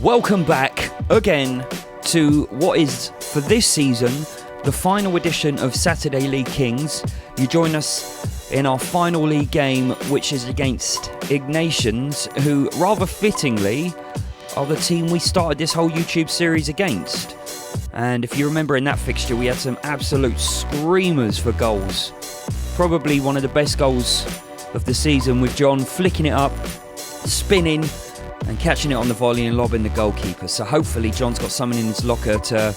Welcome back again to what is, for this season, the final edition of Saturday League Kings. You join us in our final league game, which is against Ignations, who rather fittingly are the team we started this whole YouTube series against. And if you remember in that fixture, we had some absolute screamers for goals. Probably one of the best goals of the season, with John flicking it up, spinning and catching it on the volley and lobbing the goalkeeper. So hopefully John's got something in his locker to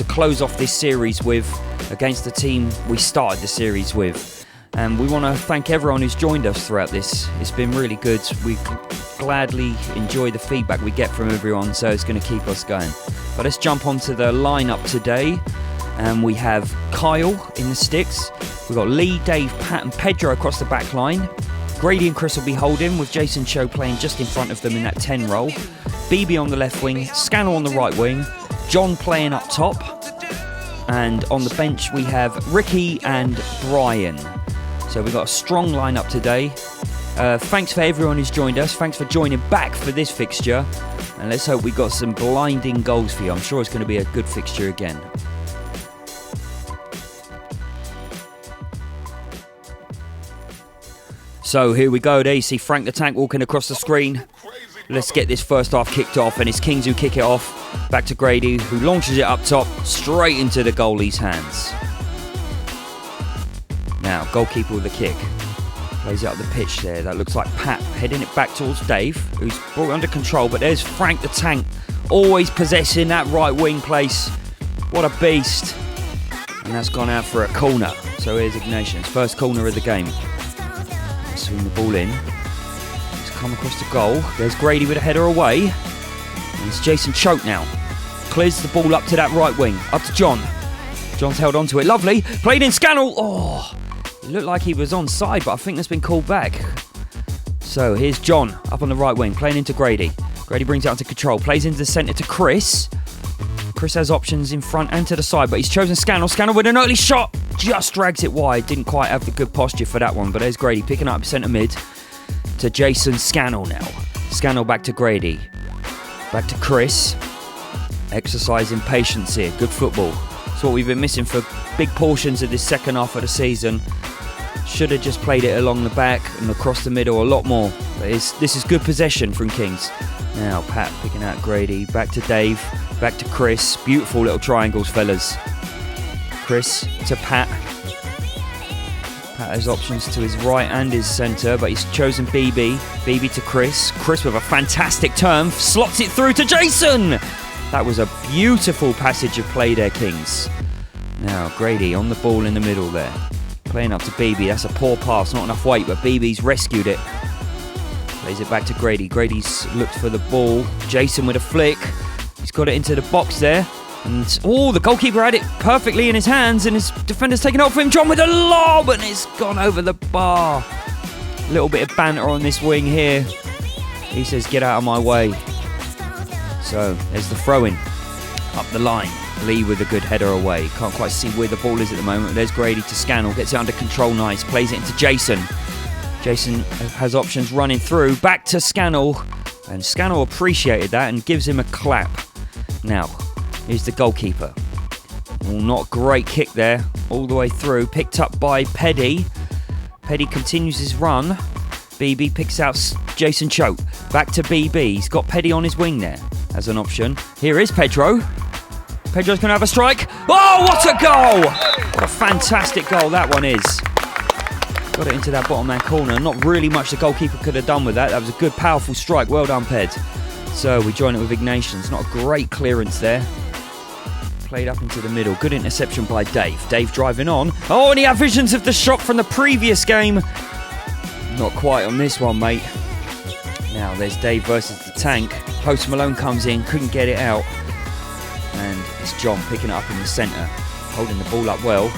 close off this series with, against the team we started the series with. And we want to thank everyone who's joined us throughout this. It's been really good. We gladly enjoy the feedback we get from everyone, so it's going to keep us going. But let's jump onto the lineup today. And we have Kyle in the sticks. We've got Lee, Dave, Pat and Pedro across the back line. Grady and Chris will be holding, with Jason Cho playing just in front of them in that 10 role. BB on the left wing, Scannell on the right wing, John playing up top. And on the bench we have Ricky and Brian. So we've got a strong lineup today. Thanks for everyone who's joined us. Thanks for joining back for this fixture. And let's hope we got some blinding goals for you. I'm sure it's going to be a good fixture again. So here we go. There you see Frank the Tank walking across the screen. Let's get this first half kicked off, and it's Kings who kick it off. Back to Grady, who launches it up top, straight into the goalie's hands. Now, goalkeeper with a kick. Plays it up the pitch there. That looks like Pat heading it back towards Dave, who's brought it under control. But there's Frank the Tank, always possessing that right wing place. What a beast. And that's gone out for a corner. So here's Ignations, first corner of the game. Swing the ball in. It's come across the goal. There's Grady with a header away. And it's Jason Choke now. Clears the ball up to that right wing. Up to John. John's held on to it. Lovely. Played in Scannell. Oh, it looked like he was onside, but I think that's been called back. So here's John up on the right wing, playing into Grady. Grady brings it under control. Plays into the centre to Chris. Chris has options in front and to the side, but he's chosen Scannell. Scannell with an early shot. Just drags it wide. Didn't quite have the good posture for that one, but there's Grady picking up centre mid to Jason Scannell now. Scannell back to Grady. Back to Chris. Exercising patience here. Good football. That's what we've been missing for big portions of this second half of the season. Should have just played it along the back and across the middle a lot more. But this is good possession from Kings. Now Pat picking out Grady. Back to Dave. Back to Chris. Beautiful little triangles, fellas. Chris to Pat. Pat has options to his right and his centre, but he's chosen BB. BB to Chris. Chris with a fantastic turn. Slots it through to Jason. That was a beautiful passage of play there, Kings. Now Grady on the ball in the middle there. Playing up to BB. That's a poor pass, not enough weight, but BB's rescued it. Plays it back to Grady. Grady's looked for the ball. Jason with a flick. He's got it into the box there. And, the goalkeeper had it perfectly in his hands, and his defender's taken it off him. John with a lob, and it's gone over the bar. A little bit of banter on this wing here. He says, get out of my way. So, there's the throw-in. Up the line. Lee with a good header away. Can't quite see where the ball is at the moment. There's Grady to Scannell. Gets it under control, nice. Plays it into Jason. Jason has options running through. Back to Scannell. And Scannell appreciated that and gives him a clap. Now, here's the goalkeeper. Not a great kick there. All the way through. Picked up by Peddy. Peddy continues his run. BB picks out Jason Choke. Back to BB. He's got Peddy on his wing there as an option. Here is Pedro. Pedro's going to have a strike. Oh, what a goal! What a fantastic goal that one is. Got it into that bottom man corner. Not really much the goalkeeper could have done with that. That was a good, powerful strike. Well done, Ped. So we join it with Ignations. Not a great clearance there. Played up into the middle. Good interception by Dave. Dave driving on. Oh, and he had visions of the shot from the previous game. Not quite on this one, mate. Now there's Dave versus the Tank. Post Malone comes in. Couldn't get it out. And it's John picking it up in the centre. Holding the ball up well.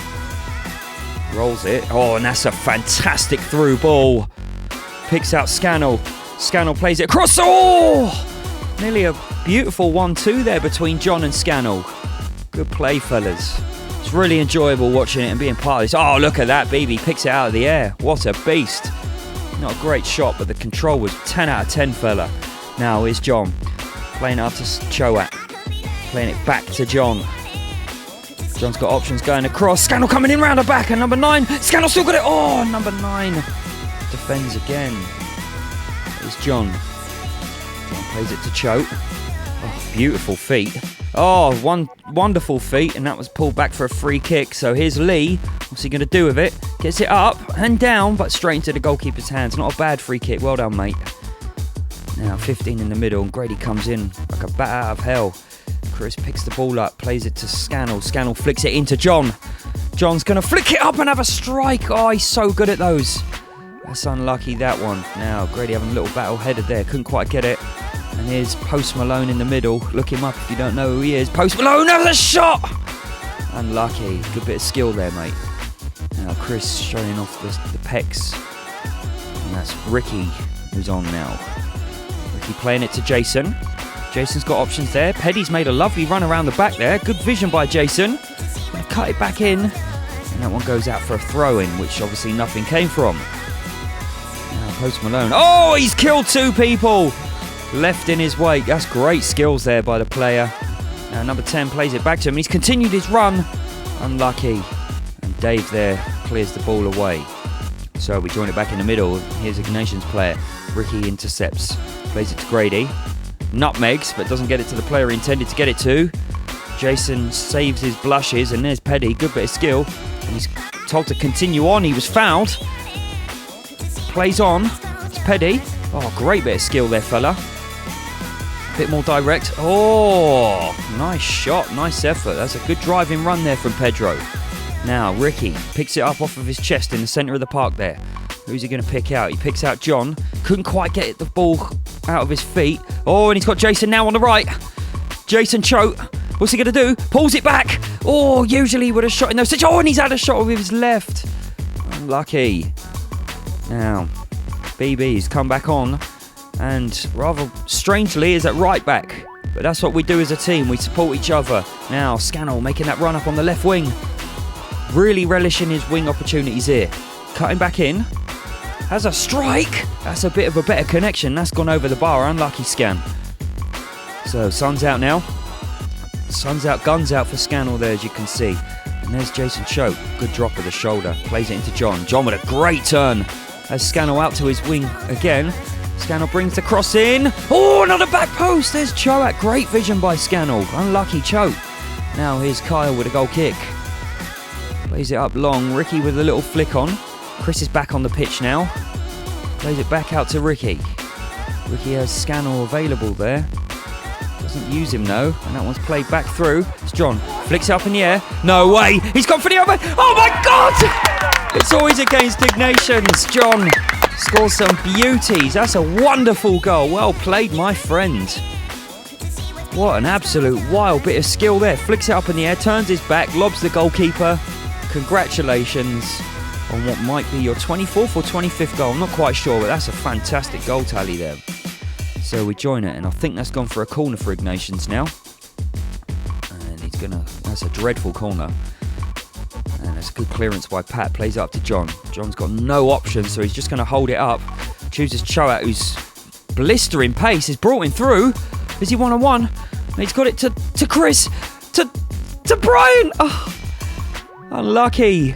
Rolls it. Oh, and that's a fantastic through ball. Picks out Scannell. Scannell plays it across. Oh! Nearly a beautiful 1-2 there between John and Scannell. Good play, fellas. It's really enjoyable watching it and being part of this. Oh, look at that. BB picks it out of the air. What a beast. Not a great shot, but the control was 10 out of 10, fella. Now here's John. Playing it up to Choat. Playing it back to John. John's got options going across. Scannell coming in round the back, and number 9. Scannell still got it. Oh, number 9 defends again. It's John. John plays it to Choat. Oh, beautiful feet. Oh, wonderful feet, and that was pulled back for a free kick. So here's Lee. What's he going to do with it? Gets it up and down, but straight into the goalkeeper's hands. Not a bad free kick. Well done, mate. Now 15 in the middle, and Grady comes in like a bat out of hell. Chris picks the ball up, plays it to Scannell. Scannell flicks it into John. John's going to flick it up and have a strike. Oh, he's so good at those. That's unlucky, that one. Now, Grady having a little battle headed there. Couldn't quite get it. And here's Post Malone in the middle. Look him up if you don't know who he is. Post Malone has a shot! Unlucky. Good bit of skill there, mate. Now, Chris showing off the pecs. And that's Ricky who's on now. Ricky playing it to Jason. Jason's got options there. Peddy's made a lovely run around the back there. Good vision by Jason. Gonna cut it back in. And that one goes out for a throw-in, which obviously nothing came from. Now Post Malone. Oh, he's killed 2 people! Left in his wake. That's great skills there by the player. Now number 10 plays it back to him. He's continued his run. Unlucky. And Dave there clears the ball away. So we join it back in the middle. Here's Ignations player. Ricky intercepts. Plays it to Grady. Nutmegs, but doesn't get it to the player he intended to get it to. Jason saves his blushes, and there's Peddy. Good bit of skill. And he's told to continue on. He was fouled. Plays on. It's Peddy. Oh, great bit of skill there, fella. Bit more direct. Oh, nice shot. Nice effort. That's a good driving run there from Pedro. Now, Ricky picks it up off of his chest in the centre of the park there. Who's he going to pick out? He picks out John. Couldn't quite get the ball out of his feet. Oh, and he's got Jason now on the right. Jason Choate. What's he going to do? Pulls it back. Oh, usually he would have shot in those situations. Oh, and he's had a shot with his left. Unlucky. Now, BB's come back on. And rather strangely is at right back. But that's what we do as a team. We support each other. Now, Scannell making that run up on the left wing. Really relishing his wing opportunities here. Cutting back in. Has a strike. That's a bit of a better connection. That's gone over the bar. Unlucky scan. So, sun's out now. Sun's out, guns out for Scannell there, as you can see. And there's Jason Choate. Good drop of the shoulder. Plays it into John. John with a great turn. Has Scannell out to his wing again. Scannell brings the cross in. Oh, another back post. There's Choate. Great vision by Scannell. Unlucky Choate. Now here's Kyle with a goal kick. Plays it up long. Ricky with a little flick on. Chris is back on the pitch now. Plays it back out to Ricky. Ricky has Scannell available there. Doesn't use him though. And that one's played back through. It's John. Flicks it up in the air. No way. He's gone for the elbow. Oh my God! It's always against Ignations. John scores some beauties. That's a wonderful goal. Well played, my friend. What an absolute wild bit of skill there. Flicks it up in the air, turns his back, lobs the goalkeeper. Congratulations on what might be your 24th or 25th goal. I'm not quite sure, but that's a fantastic goal tally there. So we join it, and I think that's gone for a corner for Ignations now. And he's gonna, that's a dreadful corner. And it's a good clearance by Pat, plays it up to John. John's got no option, so he's just gonna hold it up. Chooses Choate, who's blistering pace, is brought him through. Is he one-on-one? And he's got it to Chris, to Brian. Oh, unlucky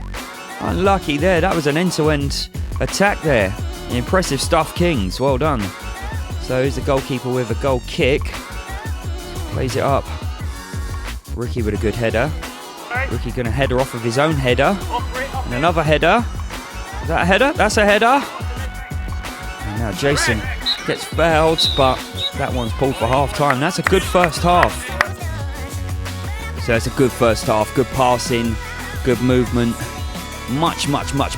there. That was an end-to-end attack there. Impressive stuff, Kings. Well done. So here's the goalkeeper with a goal kick. Plays it up. Ricky with a good header. Ricky going to header off of his own header. And another header. Is that a header? That's a header. And now Jason gets fouled, but that one's pulled for half-time. That's a good first half. So it's a good first half. Good passing, good movement. Much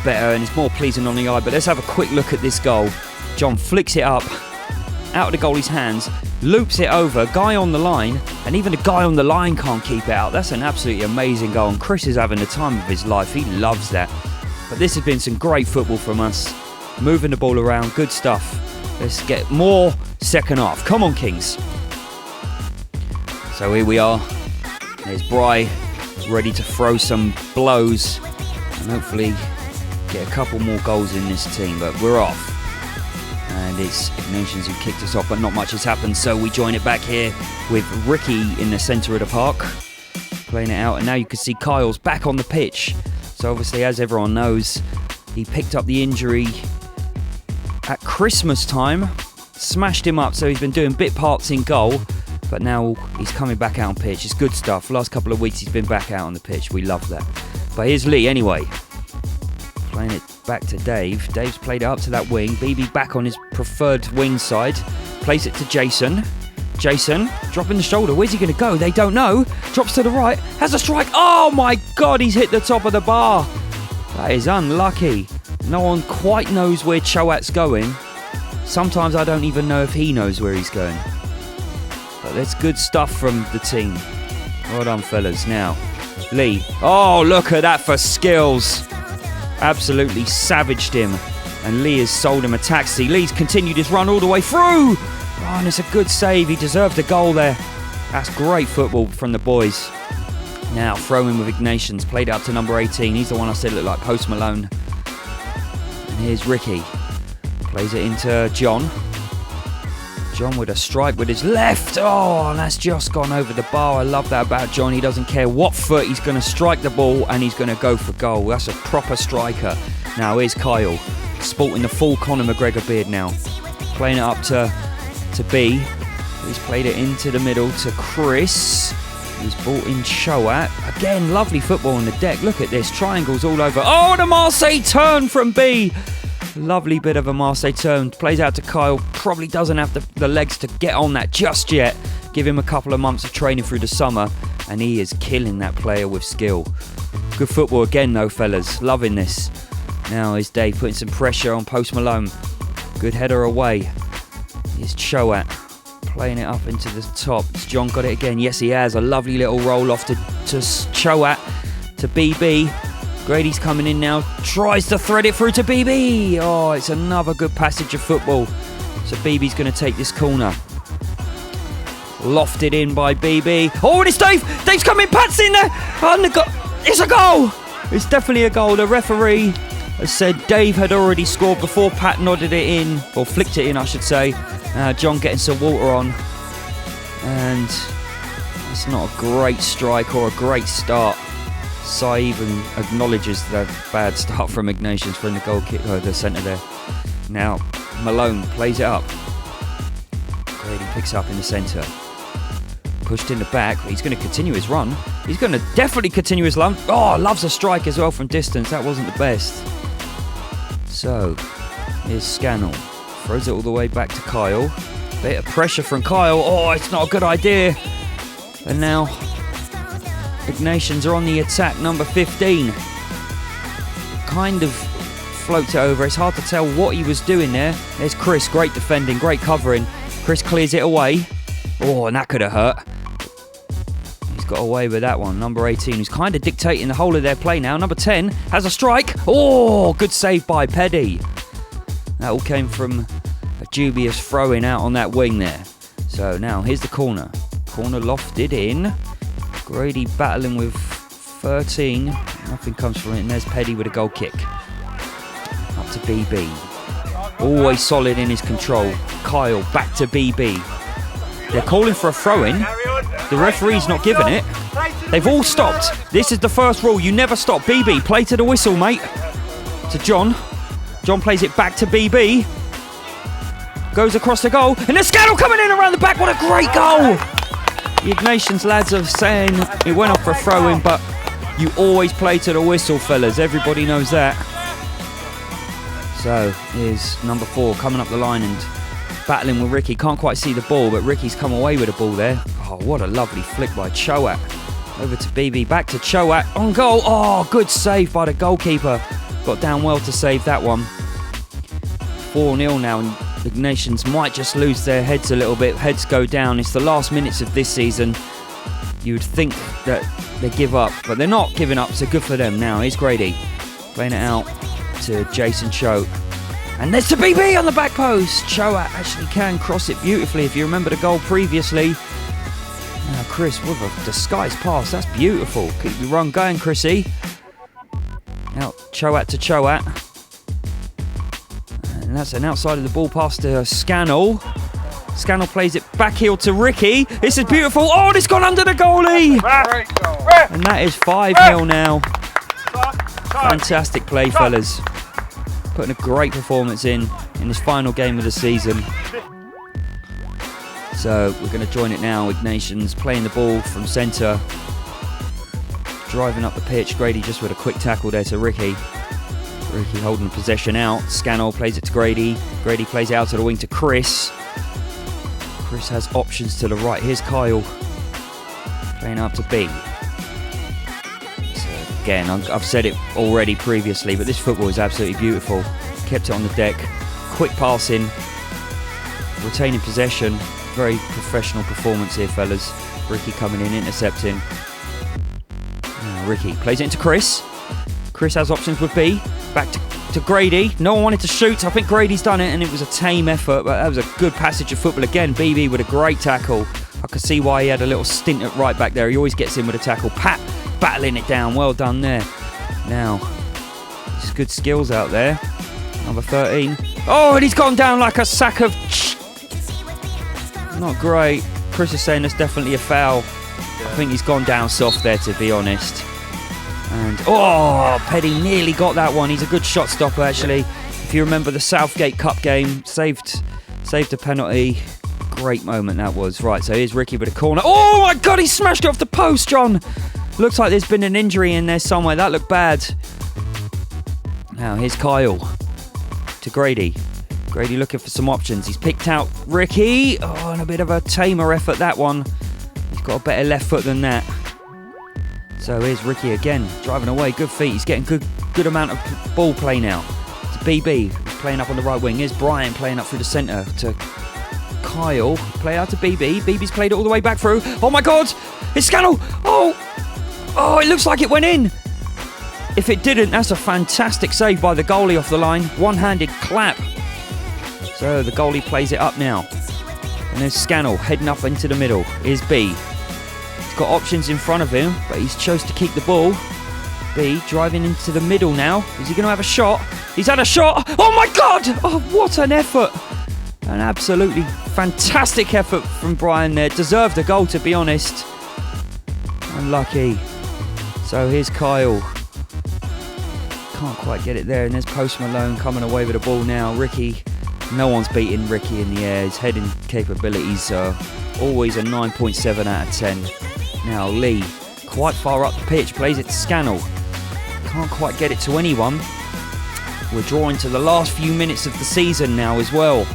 better, and it's more pleasing on the eye. But let's have a quick look at this goal. John flicks it up, out of the goalie's hands, loops it over, guy on the line, and even the guy on the line can't keep it out. That's an absolutely amazing goal, and Chris is having the time of his life. He loves that. But this has been some great football from us. Moving the ball around, good stuff. Let's get more second half. Come on, Kings. So here we are. There's Bry, ready to throw some blows and hopefully get a couple more goals in this team, but we're off. And it's Ignations who kicked us off, but not much has happened, so we join it back here with Ricky in the centre of the park, playing it out, and now you can see Kyle's back on the pitch. So obviously, as everyone knows, he picked up the injury at Christmas time, smashed him up, so he's been doing bit parts in goal, but now he's coming back out on pitch. It's good stuff. Last couple of weeks he's been back out on the pitch. We love that. But here's Lee anyway, playing it back to Dave. Dave's played it up to that wing. BB back on his preferred wing side. Plays it to Jason. Jason, dropping the shoulder. Where's he going to go? They don't know. Drops to the right. Has a strike. Oh my God, he's hit the top of the bar. That is unlucky. No one quite knows where Choat's going. Sometimes I don't even know if he knows where he's going. But that's good stuff from the team. Well done, fellas. Now, Lee. Oh, look at that for skills. Absolutely savaged him. And Lee has sold him a taxi. Lee's continued his run all the way through. Oh, and it's a good save. He deserved a goal there. That's great football from the boys. Now, throw-in with Ignations. Played it up to number 18. He's the one I said looked like Post Malone. And here's Ricky. Plays it into John. John with a strike with his left. Oh, and that's just gone over the bar. I love that about John. He doesn't care what foot. He's going to strike the ball and he's going to go for goal. That's a proper striker. Now, here's Kyle. Sporting the full Conor McGregor beard now. Playing it up to B. He's played it into the middle to Chris. He's brought in Choat. Again, lovely football on the deck. Look at this. Triangles all over. Oh, and a Marseille turn from B. Lovely bit of a Marseille turn. Plays out to Kyle. Probably doesn't have the legs to get on that just yet. Give him a couple of months of training through the summer. And he is killing that player with skill. Good football again though, fellas. Loving this. Now is Dave putting some pressure on Post Malone. Good header away. Here's Choat playing it up into the top. Has John got it again? Yes, he has. A lovely little roll off to Choat, to BB. Grady's coming in now. Tries to thread it through to BB. Oh, it's another good passage of football. So BB's going to take this corner. Lofted in by BB. Oh, and it's Dave. Dave's coming. Pat's in there. It's a goal. It's definitely a goal. The referee has said Dave had already scored before Pat nodded it in, or flicked it in, I should say. John getting some water on. And it's not a great strike or a great start. Sai even acknowledges the bad start from Ignations from the goal kick, the centre there. Now, Malone plays it up. Grady picks up in the centre. Pushed in the back. He's going to continue his run. He's going to definitely continue his run. Oh, loves a strike as well from distance. That wasn't the best. So, here's Scannell. Throws it all the way back to Kyle. Bit of pressure from Kyle. Oh, it's not a good idea. And now, Ignations are on the attack, number 15. Kind of floats it over. It's hard to tell what he was doing there. There's Chris, great defending, great covering. Chris clears it away. Oh, and that could have hurt. He's got away with that one. Number 18, who's kind of dictating the whole of their play now. Number 10 has a strike. Oh, good save by Peddy. That all came from a dubious throw-in out on that wing there. So now, here's the corner. Corner lofted in. Grady battling with 13. Nothing comes from it. And there's Peddy with a goal kick. Up to BB. Always solid in his control. Kyle back to BB. They're calling for a throw-in. The referee's not giving it. They've all stopped. This is the first rule. You never stop. BB, play to the whistle, mate. To John. John plays it back to BB. Goes across the goal. And there's Scannell coming in around the back. What a great goal. The Ignations lads are saying it went off for a throw-in, but you always play to the whistle, fellas. Everybody knows that. So, here's number 4 coming up the line and battling with Ricky. Can't quite see the ball, but Ricky's come away with the ball there. Oh, what a lovely flick by Choat. Over to BB, back to Choat. On goal. Oh, good save by the goalkeeper. Got down well to save that one. 4-0 now, and Ignations might just lose their heads a little bit. Heads go down. It's the last minutes of this season. You would think that they give up, but they're not giving up, so good for them. Now, here's Grady. Playing it out to Jason Choat. And there's to BB on the back post. Choat actually can cross it beautifully if you remember the goal previously. Now Chris with a disguised pass. That's beautiful. Keep your run going, Chrissy. Now Choat to Choat. And And that's an outside of the ball pass to Scannell. Scannell plays it back heel to Ricky. This is beautiful. Oh, it's gone under the goalie. And that is 5-0 now. Fantastic play, fellas. Putting a great performance in this final game of the season. So we're going to join it now. Ignations playing the ball from centre. Driving up the pitch. Grady just with a quick tackle there to Ricky. Ricky holding possession out. Scannell plays it to Grady. Grady plays it out to the wing to Chris. Chris has options to the right. Here's Kyle playing up to B. So again, I've said it already previously, but this football is absolutely beautiful. Kept it on the deck. Quick passing. Retaining possession. Very professional performance here, fellas. Ricky coming in, intercepting. Now Ricky plays it into Chris. Chris has options with B. Back to Grady. No one wanted to shoot. I think Grady's done it, and it was a tame effort, but that was a good passage of football. Again, BB with a great tackle. I could see why he had a little stint at right back there. He always gets in with a tackle. Pat battling it down. Well done there. Now, there's good skills out there. Number 13. Oh, and he's gone down like a sack of... Not great. Chris is saying that's definitely a foul. I think he's gone down soft there, to be honest. And Petty nearly got that one. He's a good shot stopper, actually. If you remember the Southgate Cup game, saved a penalty. Great moment that was. Right, so here's Ricky with a corner. Oh my God, he smashed it off the post, John. Looks like there's been an injury in there somewhere. That looked bad. Now here's Kyle to Grady. Grady looking for some options. He's picked out Ricky. Oh, and a bit of a tamer effort, that one. He's got a better left foot than that. So here's Ricky again, driving away, good feet. He's getting good amount of ball play now. To BB, playing up on the right wing. Here's Brian playing up through the centre to Kyle. Play out to BB. BB's played it all the way back through. Oh my God, it's Scannell. Oh, it looks like it went in. If it didn't, that's a fantastic save by the goalie off the line. One-handed clap. So the goalie plays it up now. And there's Scannell heading up into the middle. Here's B. He's got options in front of him, but he's chose to keep the ball. B driving into the middle now. Is he going to have a shot? He's had a shot. Oh my God! Oh, what an effort. An absolutely fantastic effort from Brian there. Deserved a goal, to be honest. Unlucky. So here's Kyle. Can't quite get it there. And there's Post Malone coming away with the ball now. Ricky. No one's beating Ricky in the air. His heading capabilities are always a 9.7 out of 10. Now Lee, quite far up the pitch, plays it to Scannell. Can't quite get it to anyone. We're drawing to the last few minutes of the season now as well.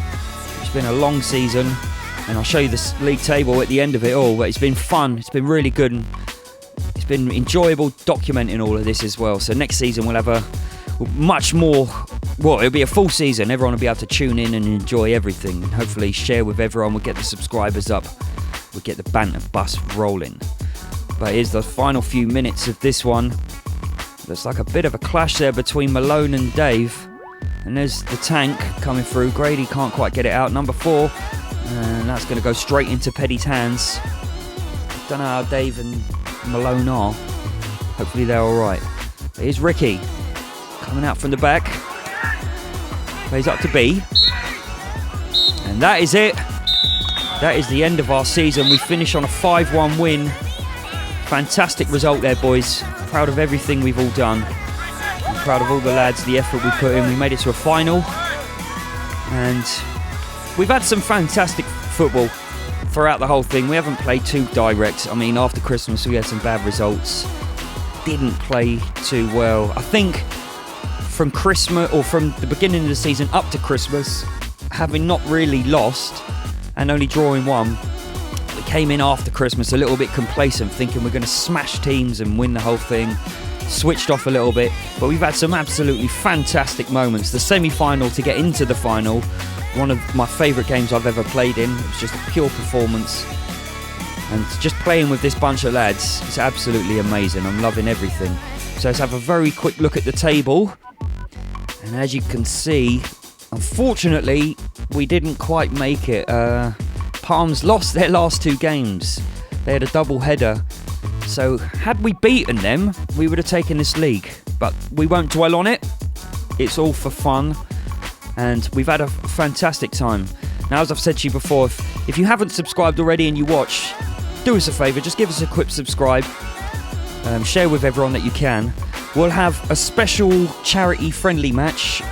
It's been a long season, and I'll show you the league table at the end of it all, but it's been fun. It's been really good, and it's been enjoyable documenting all of this as well. So next season we'll have a much more... Well, it'll be a full season. Everyone will be able to tune in and enjoy everything, and hopefully share with everyone. We'll get the subscribers up. We'll get the banter bus rolling. But here's the final few minutes of this one. Looks like a bit of a clash there between Malone and Dave. And there's the tank coming through. Grady can't quite get it out. Number 4. And that's going to go straight into Petty's hands. Don't know how Dave and Malone are. Hopefully they're alright. But here's Ricky. Coming out from the back. Plays up to B. And that is it. That is the end of our season. We finish on a 5-1 win. Fantastic result there, boys. Proud of everything we've all done. I'm proud of all the lads, the effort we put in. We made it to a final. And we've had some fantastic football throughout the whole thing. We haven't played too direct. I mean, after Christmas, we had some bad results. Didn't play too well. I think from Christmas, or from the beginning of the season up to Christmas, having not really lost and only drawing 1, we came in after Christmas a little bit complacent, thinking we're going to smash teams and win the whole thing. Switched off a little bit, but we've had some absolutely fantastic moments. The semi-final to get into the final, one of my favourite games I've ever played in. It was just a pure performance, and just playing with this bunch of lads is absolutely amazing. I'm loving everything. So let's have a very quick look at the table. And as you can see, unfortunately, we didn't quite make it. Palms lost their last 2 games. They had a double header. So had we beaten them, we would have taken this league. But we won't dwell on it. It's all for fun. and we've had a fantastic time. Now, as I've said to you before, if you haven't subscribed already and you watch, do us a favour, just give us a quick subscribe. Share with everyone that you can. We'll have a special charity friendly match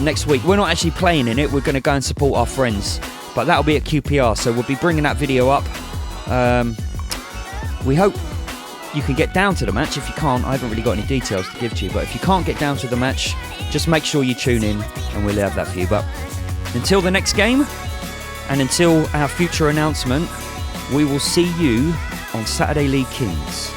next week. We're not actually playing in it, we're going to go and support our friends, but that'll be at QPR, so we'll be bringing that video up. We hope you can get down to the match. If you can't, I haven't really got any details to give to you, but if you can't get down to the match, just make sure you tune in and we'll have that for you. But until the next game and until our future announcement, we will see you on Saturday League Kings.